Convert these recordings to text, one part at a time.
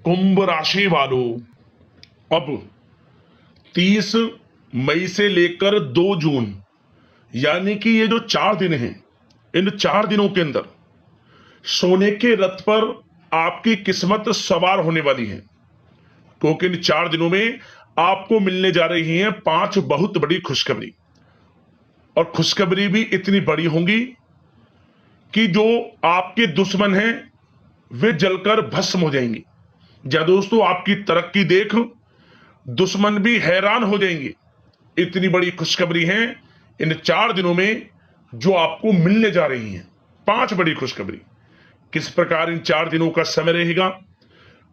कुंभ राशि वालों, अब 30 मई से लेकर 2 जून यानी कि ये जो 4 दिन हैं, इन 4 दिनों के अंदर सोने के रथ पर आपकी किस्मत सवार होने वाली है। क्योंकि इन 4 दिनों में आपको मिलने जा रही हैं 5 बहुत बड़ी खुशखबरी, और खुशखबरी भी इतनी बड़ी होंगी कि जो आपके दुश्मन हैं वे जलकर भस्म हो जाएंगे। या दोस्तों, आपकी तरक्की देख दुश्मन भी हैरान हो जाएंगे। इतनी बड़ी खुशखबरी है इन 4 दिनों में जो आपको मिलने जा रही हैं, 5 बड़ी खुशखबरी। किस प्रकार इन 4 दिनों का समय रहेगा,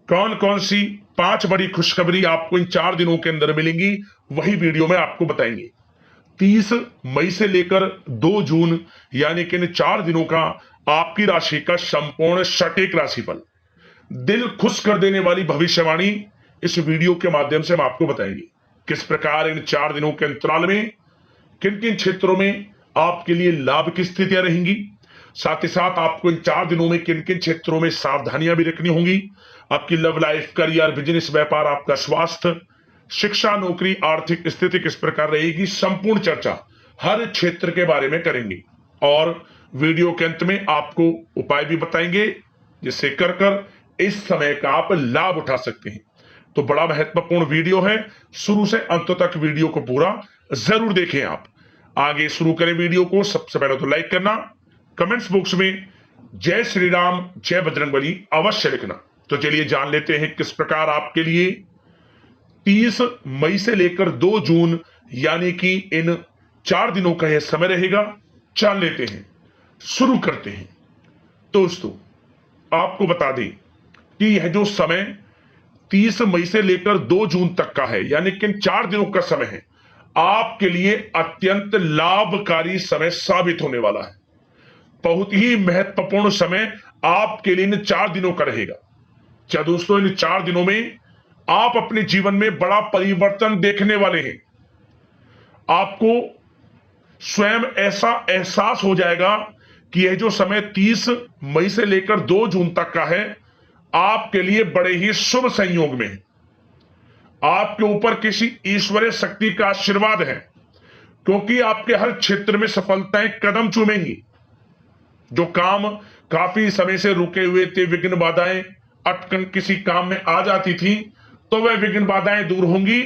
कौन कौन सी 5 बड़ी खुशखबरी आपको इन 4 दिनों के अंदर मिलेंगी, वही वीडियो में आपको बताएंगे। 30 मई से लेकर 2 जून यानी कि इन 4 दिनों का आपकी राशि का संपूर्ण सटीक राशिफल, दिल खुश कर देने वाली भविष्यवाणी इस वीडियो के माध्यम से हम आपको बताएंगे। किस प्रकार इन 4 दिनों के अंतराल में किन किन क्षेत्रों में आपके लिए लाभ की स्थितियां रहेंगी, साथ ही साथ आपको इन 4 दिनों में किन किन क्षेत्रों में सावधानियां भी रखनी होंगी। आपकी लव लाइफ, करियर, बिजनेस, व्यापार, आपका स्वास्थ्य, शिक्षा, नौकरी, आर्थिक स्थिति किस प्रकार रहेगी, संपूर्ण चर्चा हर क्षेत्र के बारे में करेंगे। और वीडियो के अंत में आपको उपाय भी बताएंगे जिससे कर इस समय का आप लाभ उठा सकते हैं। तो बड़ा महत्वपूर्ण वीडियो है, शुरू से अंत तक वीडियो को पूरा जरूर देखें। आप आगे शुरू करें वीडियो को। सबसे पहले तो लाइक करना, कमेंट्स बॉक्स में जय श्री राम, जय बजरंगबली अवश्य लिखना। तो चलिए जान लेते हैं किस प्रकार आपके लिए 30 मई से लेकर 2 जून यानी कि इन 4 दिनों का यह समय रहेगा। जान लेते हैं, शुरू करते हैं। दोस्तों, आपको बता दें कि यह जो समय 30 मई से लेकर 2 जून तक का है, यानी कि इन 4 दिनों का समय है, आपके लिए अत्यंत लाभकारी समय साबित होने वाला है। बहुत ही महत्वपूर्ण समय आपके लिए इन 4 दिनों का रहेगा। क्या दोस्तों, इन 4 दिनों में आप अपने जीवन में बड़ा परिवर्तन देखने वाले हैं। आपको स्वयं ऐसा एहसास हो जाएगा कि यह जो समय 30 मई से लेकर 2 जून तक का है, आपके लिए बड़े ही शुभ संयोग में है। आपके ऊपर किसी ईश्वरीय शक्ति का आशीर्वाद है, क्योंकि आपके हर क्षेत्र में सफलताएं कदम चूमेंगी। जो काम काफी समय से रुके हुए थे, विघ्न बाधाएं अटकन किसी काम में आ जाती थी, तो वह विघ्न बाधाएं दूर होंगी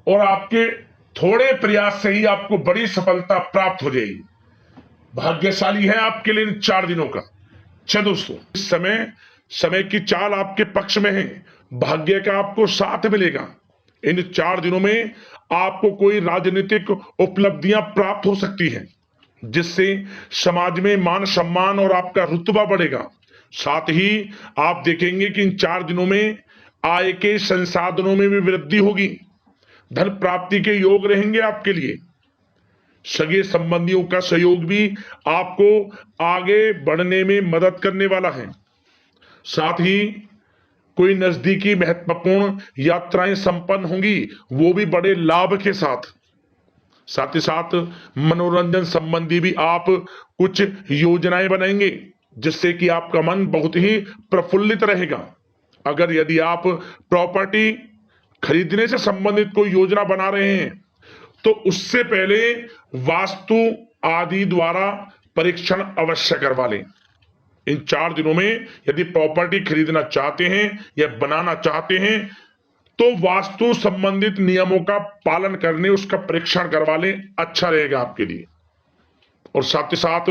और आपके थोड़े प्रयास से ही आपको बड़ी सफलता प्राप्त हो जाएगी। भाग्यशाली है आपके लिए इन 4 दिनों का। अच्छा दोस्तों, इस समय की चाल आपके पक्ष में है, भाग्य का आपको साथ मिलेगा। इन 4 दिनों में आपको कोई राजनीतिक उपलब्धियां प्राप्त हो सकती हैं, जिससे समाज में मान सम्मान और आपका रुतबा बढ़ेगा। साथ ही आप देखेंगे कि इन 4 दिनों में आय के संसाधनों में भी वृद्धि होगी, धन प्राप्ति के योग रहेंगे आपके लिए। सगे संबंधियों का सहयोग भी आपको आगे बढ़ने में मदद करने वाला है। साथ ही कोई नजदीकी महत्वपूर्ण यात्राएं संपन्न होंगी, वो भी बड़े लाभ के साथ। साथ ही साथ मनोरंजन संबंधी भी आप कुछ योजनाएं बनाएंगे, जिससे कि आपका मन बहुत ही प्रफुल्लित रहेगा। अगर यदि आप प्रॉपर्टी खरीदने से संबंधित कोई योजना बना रहे हैं, तो उससे पहले वास्तु आदि द्वारा परीक्षण अवश्य करवा लें। इन 4 दिनों में यदि प्रॉपर्टी खरीदना चाहते हैं या बनाना चाहते हैं, तो वास्तु संबंधित नियमों का पालन करने उसका परीक्षण करवा लें, अच्छा रहेगा आपके लिए। और साथ ही साथ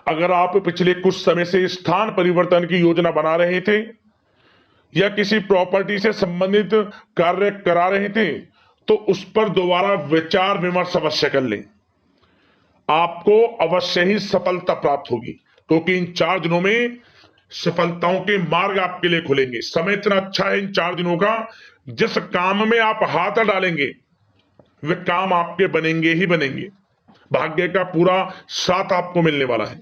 अगर आप पिछले कुछ समय से स्थान परिवर्तन की योजना बना रहे थे या किसी प्रॉपर्टी से संबंधित कार्य करा रहे थे, तो उस पर दोबारा विचार विमर्श अवश्य कर लें। आपको अवश्य ही सफलता प्राप्त होगी, क्योंकि इन 4 दिनों में सफलताओं के मार्ग आपके लिए खुलेंगे। समय इतना अच्छा है इन 4 दिनों का, जिस काम में आप हाथ डालेंगे वे काम आपके बनेंगे ही बनेंगे। भाग्य का पूरा साथ आपको मिलने वाला है।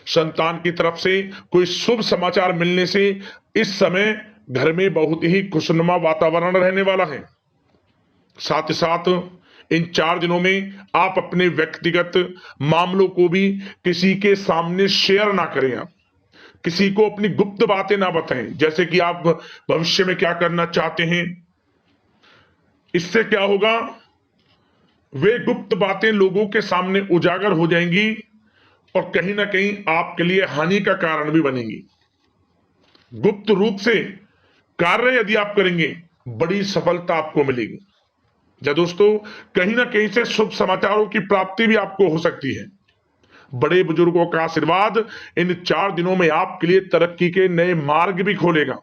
संतान की तरफ से कोई शुभ समाचार मिलने से इस समय घर में बहुत ही खुशनुमा वातावरण रहने वाला है। साथ ही साथ इन 4 दिनों में आप अपने व्यक्तिगत मामलों को भी किसी के सामने शेयर ना करें। आप किसी को अपनी गुप्त बातें ना बताएं, जैसे कि आप भविष्य में क्या करना चाहते हैं। इससे क्या होगा, वे गुप्त बातें लोगों के सामने उजागर हो जाएंगी और कहीं ना कहीं आपके लिए हानि का कारण भी बनेंगी। गुप्त रूप से कार्य यदि आप करेंगे, बड़ी सफलता आपको मिलेगी। या दोस्तों, कहीं ना कहीं से शुभ समाचारों की प्राप्ति भी आपको हो सकती है। बड़े बुजुर्गों का आशीर्वाद इन 4 दिनों में आपके लिए तरक्की के नए मार्ग भी खोलेगा।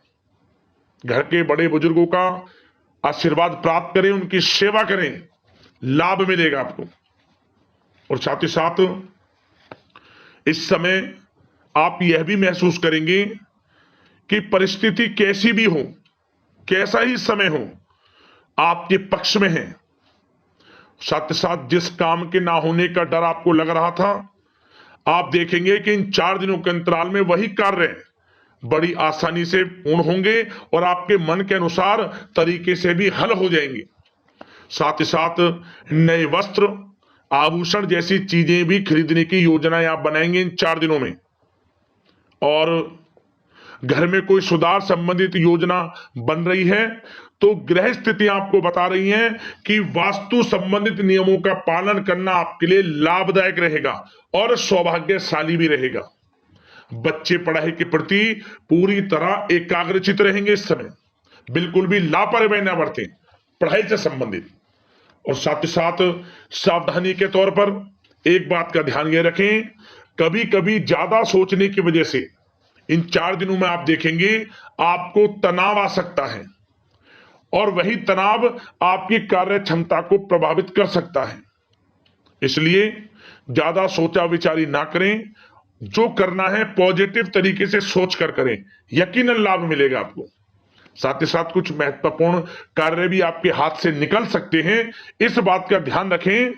घर के बड़े बुजुर्गों का आशीर्वाद प्राप्त करें, उनकी सेवा करें, लाभ मिलेगा आपको। और साथ ही साथ इस समय आप यह भी महसूस करेंगे कि परिस्थिति कैसी भी हो, कैसा ही समय हो, आपके पक्ष में है। साथ ही साथ जिस काम के ना होने का डर आपको लग रहा था, आप देखेंगे कि इन 4 दिनों के अंतराल में वही कार्य बड़ी आसानी से पूर्ण होंगे और आपके मन के अनुसार तरीके से भी हल हो जाएंगे। साथ ही साथ नए वस्त्र, आभूषण जैसी चीजें भी खरीदने की योजनाएं आप बनाएंगे इन 4 दिनों में। और घर में कोई सुधार संबंधित योजना बन रही है तो ग्रह स्थितियां आपको बता रही हैं कि वास्तु संबंधित नियमों का पालन करना आपके लिए लाभदायक रहेगा और सौभाग्यशाली भी रहेगा। बच्चे पढ़ाई के प्रति पूरी तरह एकाग्रचित रहेंगे इस समय, बिल्कुल भी लापरवाही न बरतें पढ़ाई से संबंधित। और साथ ही साथ सावधानी के तौर पर एक बात का ध्यान ये रखें, कभी कभी ज्यादा सोचने की वजह से इन 4 दिनों में आप देखेंगे आपको तनाव आ सकता है और वही तनाव आपकी कार्य क्षमता को प्रभावित कर सकता है। इसलिए ज्यादा सोचा विचारी ना करें, जो करना है पॉजिटिव तरीके से सोच कर करें, यकीनन लाभ मिलेगा आपको। साथ ही साथ कुछ महत्वपूर्ण कार्य भी आपके हाथ से निकल सकते हैं। इस बात का ध्यान रखें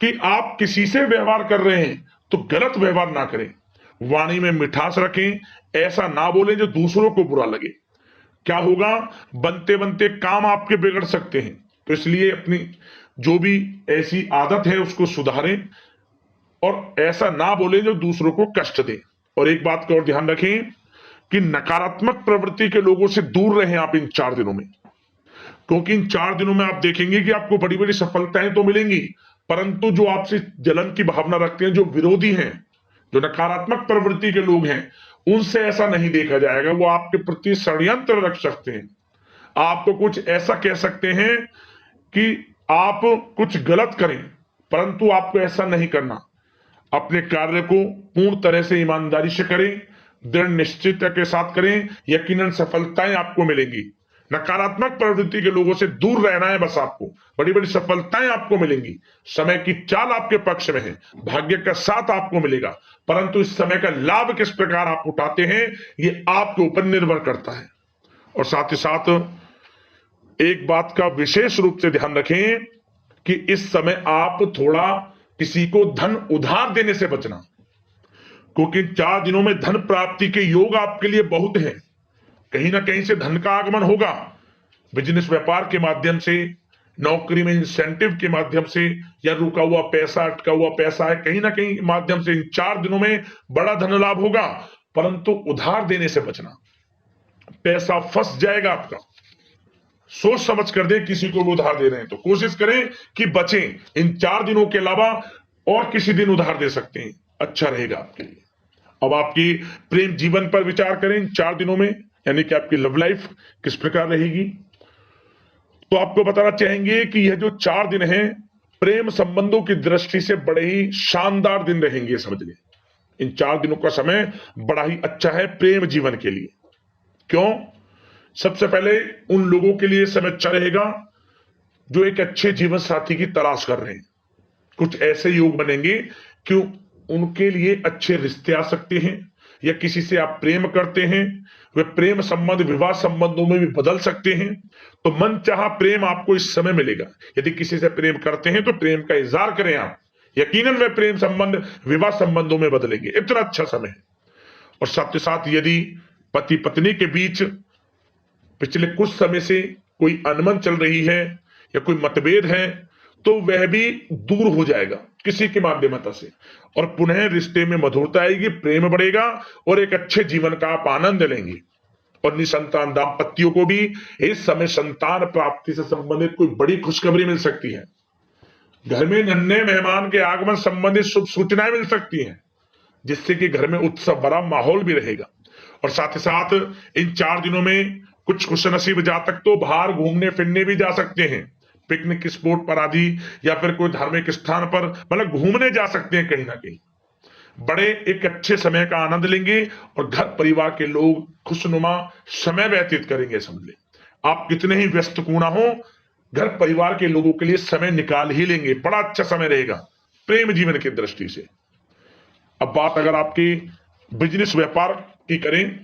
कि आप किसी से व्यवहार कर रहे हैं तो गलत व्यवहार ना करें, वाणी में मिठास रखें, ऐसा ना बोलें जो दूसरों को बुरा लगे। क्या होगा, बनते बनते काम आपके बिगड़ सकते हैं। तो इसलिए अपनी जो भी ऐसी आदत है उसको सुधारें और ऐसा ना बोले जो दूसरों को कष्ट दे। और एक बात का और ध्यान रखें कि नकारात्मक प्रवृत्ति के लोगों से दूर रहें आप इन 4 दिनों में, क्योंकि इन 4 दिनों में आप देखेंगे कि आपको बड़ी बड़ी सफलताएं तो मिलेंगी, परंतु जो आपसे जलन की भावना रखते हैं, जो विरोधी हैं, जो नकारात्मक प्रवृत्ति के लोग हैं, उनसे ऐसा नहीं देखा जाएगा। वो आपके प्रति षड्यंत्र रख सकते हैं, आपको कुछ ऐसा कह सकते हैं कि आप कुछ गलत करें, परंतु आपको ऐसा नहीं करना। अपने कार्य को पूर्ण तरह से ईमानदारी से करें, दृढ़ निश्चितता के साथ करें, यकीनन सफलताएं आपको मिलेंगी। नकारात्मक प्रवृत्ति के लोगों से दूर रहना है बस, आपको बड़ी बड़ी सफलताएं आपको मिलेंगी। समय की चाल आपके पक्ष में है, भाग्य का साथ आपको मिलेगा, परंतु इस समय का लाभ किस प्रकार आप उठाते हैं ये आपके ऊपर निर्भर करता है। और साथ ही साथ एक बात का विशेष रूप से ध्यान रखें कि इस समय आप थोड़ा किसी को धन उधार देने से बचना, क्योंकि 4 दिनों में धन प्राप्ति के योग आपके लिए बहुत हैं। कहीं ना कहीं से धन का आगमन होगा, बिजनेस व्यापार के माध्यम से, नौकरी में इंसेंटिव के माध्यम से, या रुका हुआ पैसा, अटका हुआ पैसा है, कहीं ना कहीं माध्यम से इन 4 दिनों में बड़ा धन लाभ होगा। परंतु उधार देने से बचना, पैसा फंस जाएगा आपका। सोच समझ कर दें, किसी को भी उधार दे रहे हैं तो कोशिश करें कि बचें। इन 4 दिनों के अलावा और किसी दिन उधार दे सकते हैं, अच्छा रहेगा आपके लिए। अब आपकी प्रेम जीवन पर विचार करें इन 4 दिनों में, यानी कि आपकी लव लाइफ किस प्रकार रहेगी। तो आपको बताना चाहेंगे कि यह जो 4 दिन हैं प्रेम संबंधों की दृष्टि से बड़े ही शानदार दिन रहेंगे, समझ लें। इन 4 दिनों का समय बड़ा ही अच्छा है प्रेम जीवन के लिए। क्यों? सबसे पहले उन लोगों के लिए समय अच्छा रहेगा जो एक अच्छे जीवन साथी की तलाश कर रहे हैं। कुछ ऐसे योग बनेंगे कि उनके लिए अच्छे रिश्ते आ सकते हैं, या किसी से आप प्रेम करते हैं, वे प्रेम संबंध विवाह संबंधों में भी बदल सकते हैं। तो मन चाहा प्रेम आपको इस समय मिलेगा। यदि किसी से प्रेम करते हैं तो प्रेम का इजहार करें आप, यकीनन वे प्रेम संबंध विवाह संबंधों में बदलेंगे। इतना अच्छा समय है। और साथ ही साथ यदि पति पत्नी के बीच पिछले कुछ समय से कोई अनबन चल रही है या कोई मतभेद है, तो वह भी दूर हो जाएगा किसी के माध्यमता से, और पुनः रिश्ते में मधुरता आएगी, प्रेम बढ़ेगा और एक अच्छे जीवन का आप आनंद लेंगे। और निसंतान दाम्पत्यों को भी इस समय संतान प्राप्ति से संबंधित कोई बड़ी खुशखबरी मिल सकती है। घर में नन्हे मेहमान के आगमन संबंधित शुभ सूचनाएं मिल सकती हैं, जिससे कि घर में उत्सव भरा माहौल भी रहेगा। और साथ ही साथ इन 4 दिनों में कुछ खुशनसीब जातक तो बाहर घूमने फिरने भी जा सकते हैं, पिकनिक स्पॉट पर आदि, या फिर कोई धार्मिक स्थान पर मतलब घूमने जा सकते हैं कहीं ना कहीं। बड़े एक अच्छे समय का आनंद लेंगे और घर परिवार के लोग खुशनुमा समय व्यतीत करेंगे। समझ ले, आप कितने ही व्यस्त क्यों ना हो, घर परिवार के लोगों के लिए समय निकाल ही लेंगे। बड़ा अच्छा समय रहेगा प्रेम जीवन की दृष्टि से। अब बात अगर आपकी बिजनेस व्यापार की करें,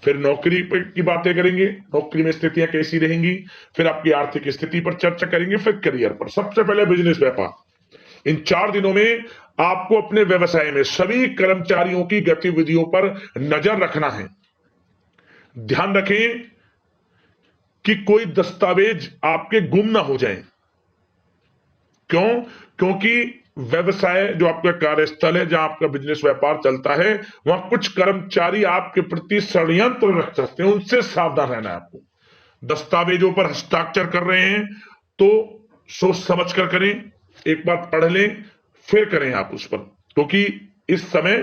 फिर नौकरी की बातें करेंगे, नौकरी में स्थितियां कैसी रहेंगी, फिर आपकी आर्थिक स्थिति पर चर्चा करेंगे, फिर करियर पर। सबसे पहले बिजनेस व्यापार। इन 4 दिनों में आपको अपने व्यवसाय में सभी कर्मचारियों की गतिविधियों पर नजर रखना है। ध्यान रखें कि कोई दस्तावेज आपके गुम ना हो जाएं। क्यों? क्योंकि व्यवसाय जो आपका कार्यस्थल है, जहां आपका बिजनेस व्यापार चलता है, वहां कुछ कर्मचारी आपके प्रति षड्यंत्र रख सकते हैं, उनसे सावधान रहना है आपको। दस्तावेजों पर हस्ताक्षर कर रहे हैं तो सोच समझ कर करें, एक बार पढ़ लें फिर करें आप उस पर, क्योंकि इस समय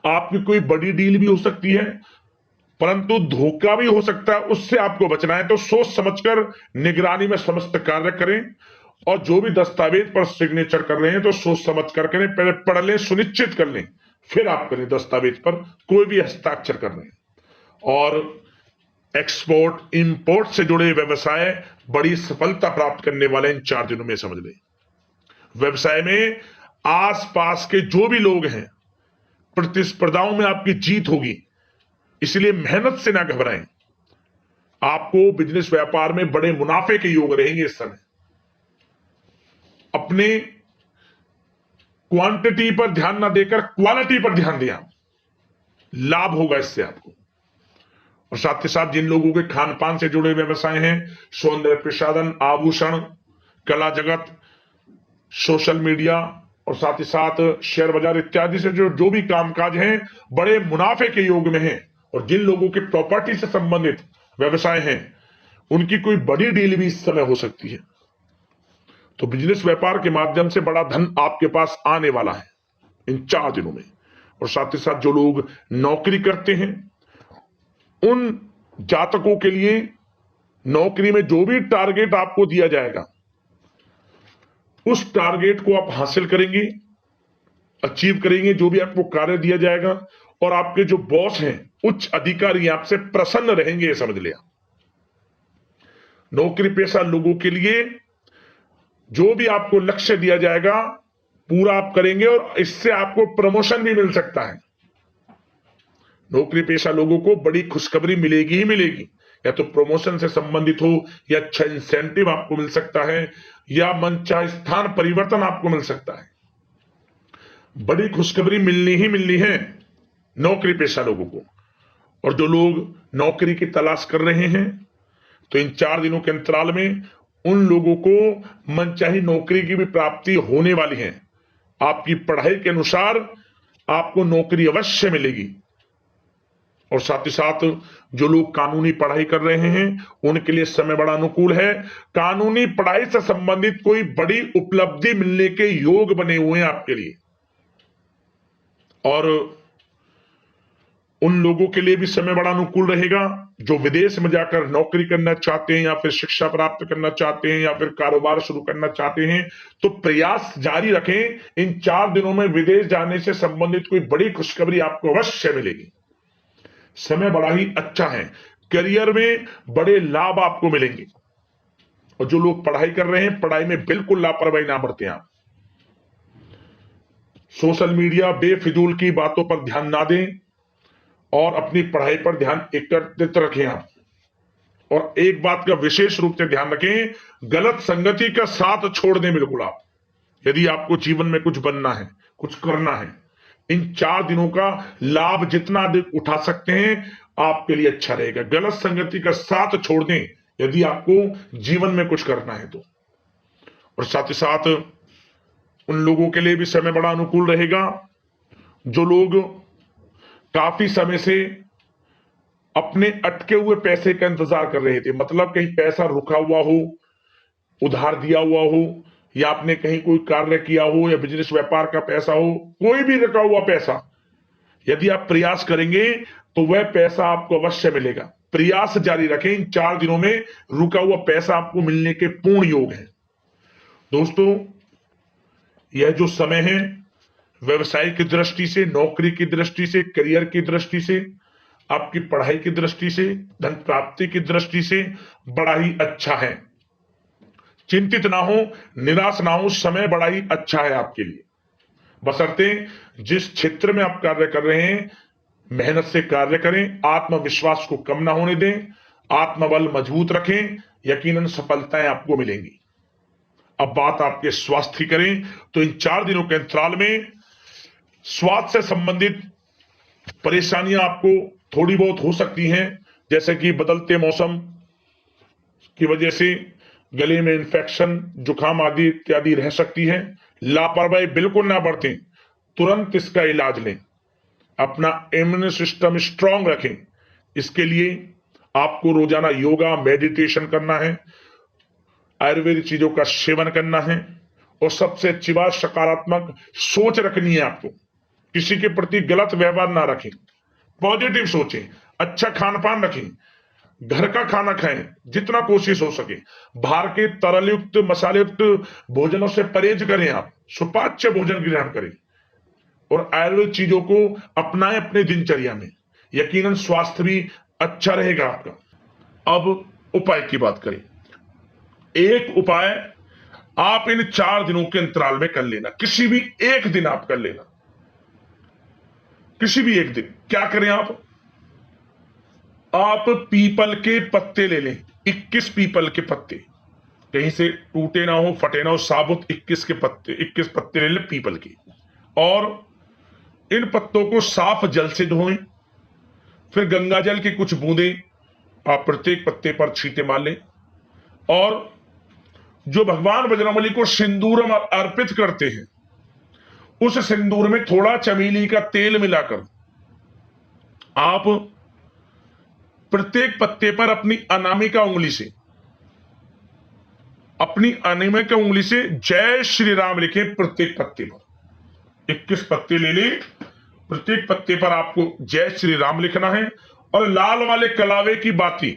आपकी कोई बड़ी डील भी हो सकती है, परंतु धोखा भी हो सकता है, उससे आपको बचना है। तो सोच समझकर निगरानी में समस्त कार्य करें, और जो भी दस्तावेज पर सिग्नेचर कर रहे हैं तो सोच समझ कर करें, पहले पढ़ लें, सुनिश्चित कर लें, फिर आप करें दस्तावेज पर कोई भी हस्ताक्षर कर रहे हैं। और एक्सपोर्ट इंपोर्ट से जुड़े व्यवसाय बड़ी सफलता प्राप्त करने वाले इन 4 दिनों में। समझ लें, व्यवसाय में आसपास के जो भी लोग हैं, प्रतिस्पर्धाओं में आपकी जीत होगी, इसलिए मेहनत से ना घबराएं। आपको बिजनेस व्यापार में बड़े मुनाफे के योग रहेंगे इस समय। अपने क्वांटिटी पर ध्यान ना देकर क्वालिटी पर ध्यान दिया, लाभ होगा इससे आपको। और साथ ही साथ जिन लोगों के खान पान से जुड़े व्यवसाय हैं, सौंदर्य प्रसाधन, आभूषण, कला जगत, सोशल मीडिया और साथ ही साथ शेयर बाजार इत्यादि से जो भी कामकाज हैं, बड़े मुनाफे के योग में हैं। और जिन लोगों के प्रॉपर्टी से संबंधित व्यवसाय हैं, उनकी कोई बड़ी डील भी इस समय हो सकती है। तो बिजनेस व्यापार के माध्यम से बड़ा धन आपके पास आने वाला है इन 4 दिनों में। और साथ ही साथ जो लोग नौकरी करते हैं, उन जातकों के लिए नौकरी में जो भी टारगेट आपको दिया जाएगा, उस टारगेट को आप हासिल करेंगे, अचीव करेंगे, जो भी आपको कार्य दिया जाएगा। और आपके जो बॉस हैं, उच्च अधिकारी, आपसे प्रसन्न रहेंगे, ये समझ लिया। नौकरी पेशा लोगों के लिए जो भी आपको लक्ष्य दिया जाएगा, पूरा आप करेंगे और इससे आपको प्रमोशन भी मिल सकता है। नौकरी पेशा लोगों को बड़ी खुशखबरी मिलेगी ही मिलेगी, या तो प्रमोशन से संबंधित हो, या अच्छा इंसेंटिव आपको मिल सकता है, या मनचाहे स्थान परिवर्तन आपको मिल सकता है। बड़ी खुशखबरी मिलनी ही मिलनी है नौकरी पेशा लोगों को। और जो लोग नौकरी की तलाश कर रहे हैं, तो इन 4 दिनों के अंतराल में उन लोगों को मनचाही नौकरी की भी प्राप्ति होने वाली है। आपकी पढ़ाई के अनुसार आपको नौकरी अवश्य मिलेगी। और साथ ही साथ जो लोग कानूनी पढ़ाई कर रहे हैं, उनके लिए समय बड़ा अनुकूल है। कानूनी पढ़ाई से संबंधित कोई बड़ी उपलब्धि मिलने के योग बने हुए हैं आपके लिए। और उन लोगों के लिए भी समय बड़ा अनुकूल रहेगा जो विदेश में जाकर नौकरी करना चाहते हैं, या फिर शिक्षा प्राप्त करना चाहते हैं, या फिर कारोबार शुरू करना चाहते हैं। तो प्रयास जारी रखें। इन 4 दिनों में विदेश जाने से संबंधित कोई बड़ी खुशखबरी आपको अवश्य मिलेगी। समय बड़ा ही अच्छा है, करियर में बड़े लाभ आपको मिलेंगे। और जो लोग पढ़ाई कर रहे हैं, पढ़ाई में बिल्कुल लापरवाही ना बरतें आप। सोशल मीडिया बेफिजूल की बातों पर ध्यान ना दें और अपनी पढ़ाई पर ध्यान एकत्रित रखें आप। और एक बात का विशेष रूप से ध्यान रखें, गलत संगति का साथ छोड़ दें बिल्कुल आप। यदि आपको जीवन में कुछ बनना है, कुछ करना है, इन 4 दिनों का लाभ जितना अधिक उठा सकते हैं आपके लिए अच्छा रहेगा। गलत संगति का साथ छोड़ दें यदि आपको जीवन में कुछ करना है तो। और साथ ही साथ उन लोगों के लिए भी समय बड़ा अनुकूल रहेगा जो लोग काफी समय से अपने अटके हुए पैसे का इंतजार कर रहे थे, मतलब कहीं पैसा रुका हुआ हो, उधार दिया हुआ हो, या आपने कहीं कोई कार्य किया हो, या बिजनेस व्यापार का पैसा हो, कोई भी रुका हुआ पैसा, यदि आप प्रयास करेंगे तो वह पैसा आपको अवश्य मिलेगा। प्रयास जारी रखें, इन 4 दिनों में रुका हुआ पैसा आपको मिलने के पूर्ण योग है। दोस्तों, यह जो समय है व्यवसाय की दृष्टि से, नौकरी की दृष्टि से, करियर की दृष्टि से, आपकी पढ़ाई की दृष्टि से, धन प्राप्ति की दृष्टि से बड़ा ही अच्छा है। चिंतित ना हो, निराश ना हो, समय बड़ा ही अच्छा है आपके लिए। बशर्ते जिस क्षेत्र में आप कार्य कर रहे हैं मेहनत से कार्य करें, आत्मविश्वास को कम ना होने दें, आत्मबल मजबूत रखें, यकीनन सफलताएं आपको मिलेंगी। अब बात आपके स्वास्थ्य की करें तो इन 4 दिनों के अंतराल में स्वास्थ्य से संबंधित परेशानियां आपको थोड़ी बहुत हो सकती हैं, जैसे कि बदलते मौसम की वजह से गले में इंफेक्शन, जुकाम आदि इत्यादि रह सकती है। लापरवाही बिल्कुल ना बरतें, तुरंत इसका इलाज लें, अपना इम्यून सिस्टम स्ट्रांग रखें। इसके लिए आपको रोजाना योगा, मेडिटेशन करना है, आयुर्वेदिक चीजों का सेवन करना है, और सबसे अच्छी बात सकारात्मक सोच रखनी है। आपको किसी के प्रति गलत व्यवहार ना रखें, पॉजिटिव सोचें, अच्छा खान पान रखें, घर का खाना खाएं जितना कोशिश हो सके, बाहर के तरल युक्त मसाले युक्त भोजनों से परहेज करें, आप सुपाच्य भोजन ग्रहण करें और आयुर्वेदिक चीजों को अपनाएं अपने दिनचर्या में, यकीनन स्वास्थ्य भी अच्छा रहेगा आपका। अब उपाय की बात करें। एक उपाय आप इन 4 दिनों के अंतराल में कर लेना, किसी भी एक दिन आप कर लेना, किसी भी एक दिन। क्या करें आप पीपल के पत्ते ले लें, 21 पीपल के पत्ते, कहीं से टूटे ना हो, फटे ना हो, साबुत 21 पत्ते ले लें पीपल के, और इन पत्तों को साफ जल से धोएं, फिर गंगा जल की कुछ बूंदें आप प्रत्येक पत्ते पर छींटे मार लें, और जो भगवान बजरंगबली को सिंदूर अर्पित करते हैं उस सिंदूर में थोड़ा चमेली का तेल मिलाकर आप प्रत्येक पत्ते पर अपनी अनामिका उंगली से जय श्री राम लिखें। प्रत्येक पत्ते पर 21 पत्ते ले लें, प्रत्येक पत्ते पर आपको जय श्री राम लिखना है, और लाल वाले कलावे की बाती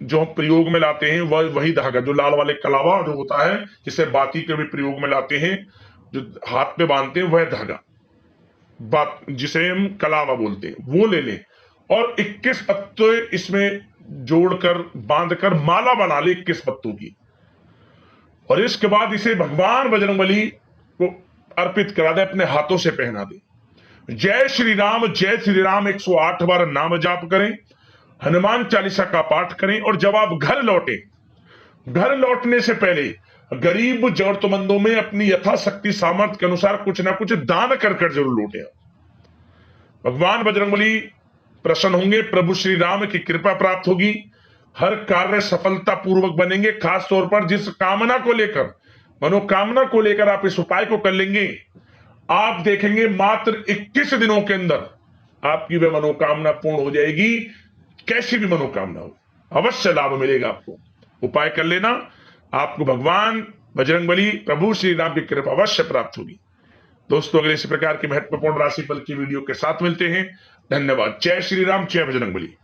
जो हम प्रयोग में लाते हैं वही धागा, जो लाल वाले कलावा जो होता है जिसे बाती के भी प्रयोग में लाते हैं, जो हाथ पे बांधते हैं, वह धागा जिसे हम कलावा बोलते हैं, वो ले लें, और 21 पत्ते इसमें जोड़कर बांधकर माला बना ले 21 पत्तों की, और इसके बाद इसे भगवान बजरंगबली को अर्पित करा दे, अपने हाथों से पहना दे। जय श्री राम 108 बार नाम जाप करें, हनुमान चालीसा का पाठ करें, और जब आप घर लौटने से पहले गरीब जरूरतमंदों में अपनी यथाशक्ति सामर्थ्य के अनुसार कुछ ना कुछ दान कर जरूर लौटे। भगवान बजरंगबली प्रसन्न होंगे, प्रभु श्री राम की कृपा प्राप्त होगी, हर कार्य सफलता पूर्वक बनेंगे। खास तौर पर जिस मनोकामना को लेकर आप इस उपाय को कर लेंगे, आप देखेंगे मात्र 21 दिनों के अंदर आपकी वह मनोकामना पूर्ण हो जाएगी। कैसी भी मनोकामना हो, अवश्य लाभ मिलेगा आपको। उपाय कर लेना, आपको भगवान बजरंगबली प्रभु श्री राम की कृपा अवश्य प्राप्त होगी। दोस्तों, अगले इसी प्रकार की महत्वपूर्ण राशिफल की वीडियो के साथ मिलते हैं। धन्यवाद। जय श्री राम, जय बजरंगबली।